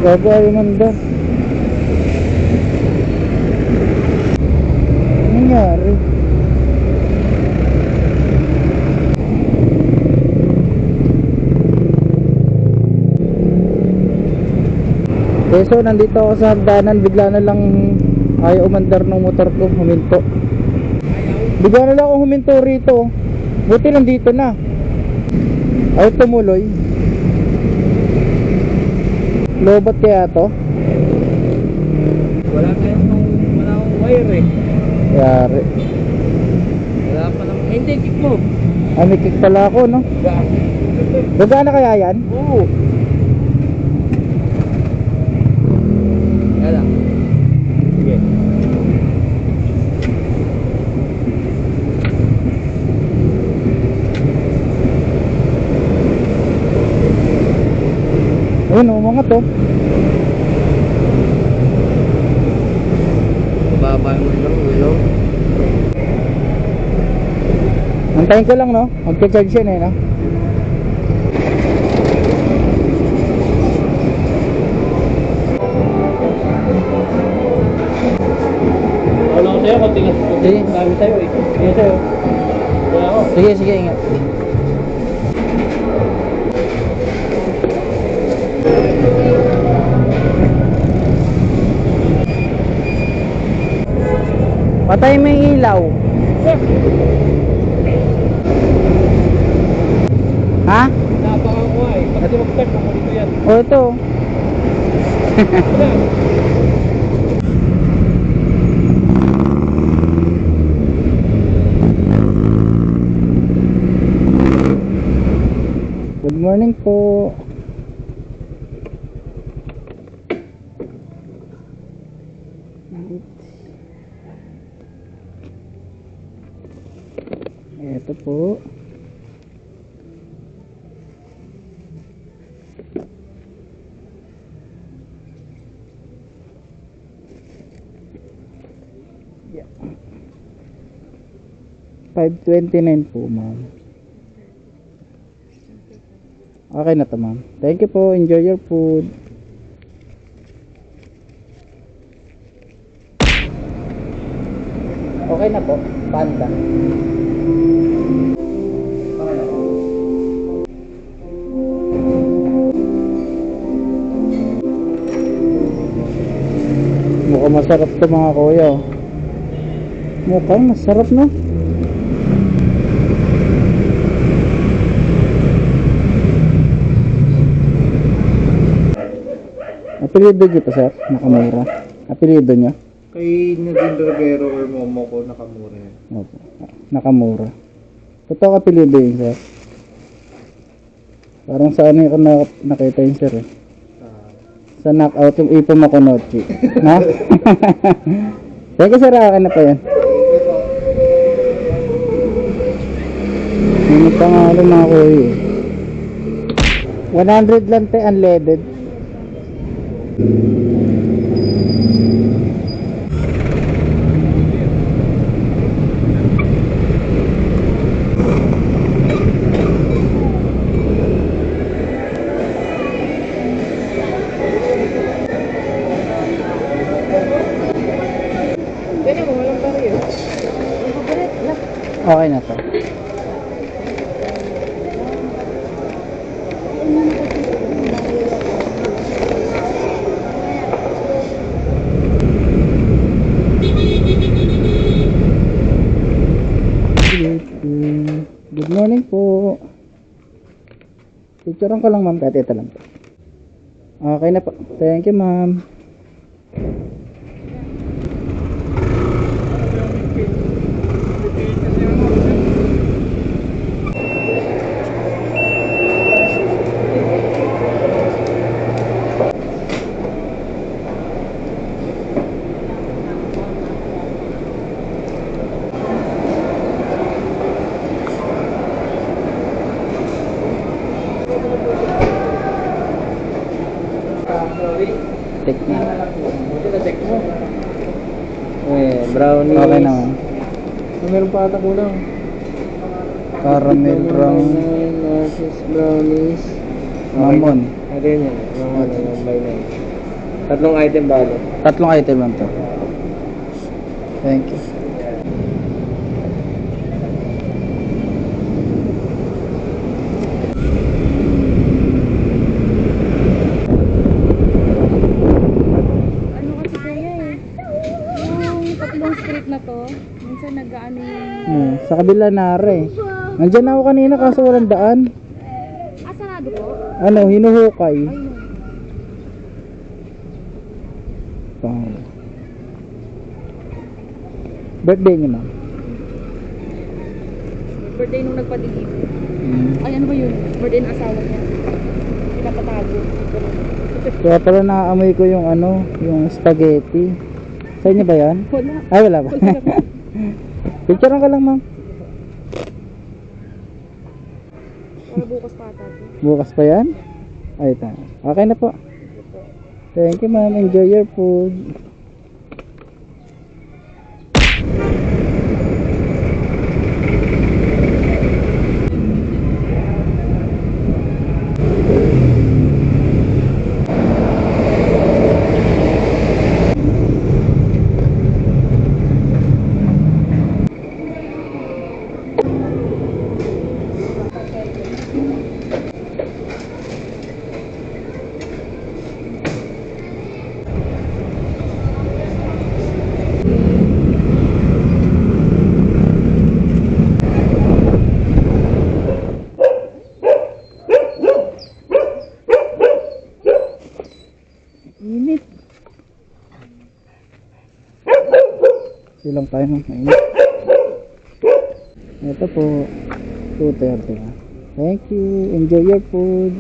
Gago ay mandar. Ano nangyari? Okay, so nandito ako sa hagdanan. Bigla na lang ayaw umandar ng motor ko. Huminto. Bigla na lang ako huminto rito. Buti nandito na. Ay tumuloy. Lobat kaya to? Wala akong wire eh. Yari. Wala pa naman. Hindi, kick mo. Ah, may kick pala ako, no? Gagana kaya yan? Oo. Kaya lang. Sige. Ayun, umangat to. Baba mo lang, willow. Antayin ko lang, no? Magka-charge yan eh, no? Wala ko sa'yo, konting Sige. dami tayo eh. Sige sa'yo. Wala ako. Sige, sige, ingat. Patay mo yung ilaw. Ha? Napakan ko nga eh. Pati mag-start, makulito yan. O ito. Wala. Good morning po. Ito po. Yeah. 529 po, ma'am. Okay na to, ma'am. Thank you po. Enjoy your food. Okay na po. Panda. Okay na po. Mukhang masarap to mga kuya. Mukhang masarap, no? Apelido dito, sir? Nakamura. Apelido niya? Kay naging Rivero or Momo ko, nakamura yan. Opo. Nakamura. Totoo apelido yun, sir? Parang sa ano yung nakita yun, sir, eh. Sa knockout yung Ipo Makonochi. Ha? Teka, sir, akin na pa yan. Hindi pangalan mga kuya, eh. 100 lang, te, unleaded. Okay na to. Good morning po. Picturean ko lang, ma'am, kahit ito lang po. Okay na po. Thank you, ma'am. Check na. Check mo. Brownies. Okay naman. Meron pa ata kulang. Caramel brown. Nurses, brownies. Mamon. Ayun yan. Yung ano, yung by 9. Tatlong item balo. 3 item lang to. Thank you. Ano kasi kaya eh. Yung tatlong street na to, minsan nag-ano yung... Sa kabila na rin. Nandyan ako kanina kaso walang daan. Ah, sarado po? Ano, hinuhukay. Ayun. Wow. Birthday niyo, ma'am. Birthday nung nagpa-deliver. Ay, ano ba yun? Birthday ng asawa niya. Pinapatago. Kaya pala naaamoy ko yung ano, yung spaghetti. Sa inyo ba yan? Wala. Ay, wala ba? Picture ka lang, ma'am. Para bukas pa ata. Bukas pa yan? Ay, ito. Okay na po. Thank you, ma'am. Enjoy your food. Init. Silang tayo ng mainit. Ito po. 2:30. Thank you. Enjoy your food.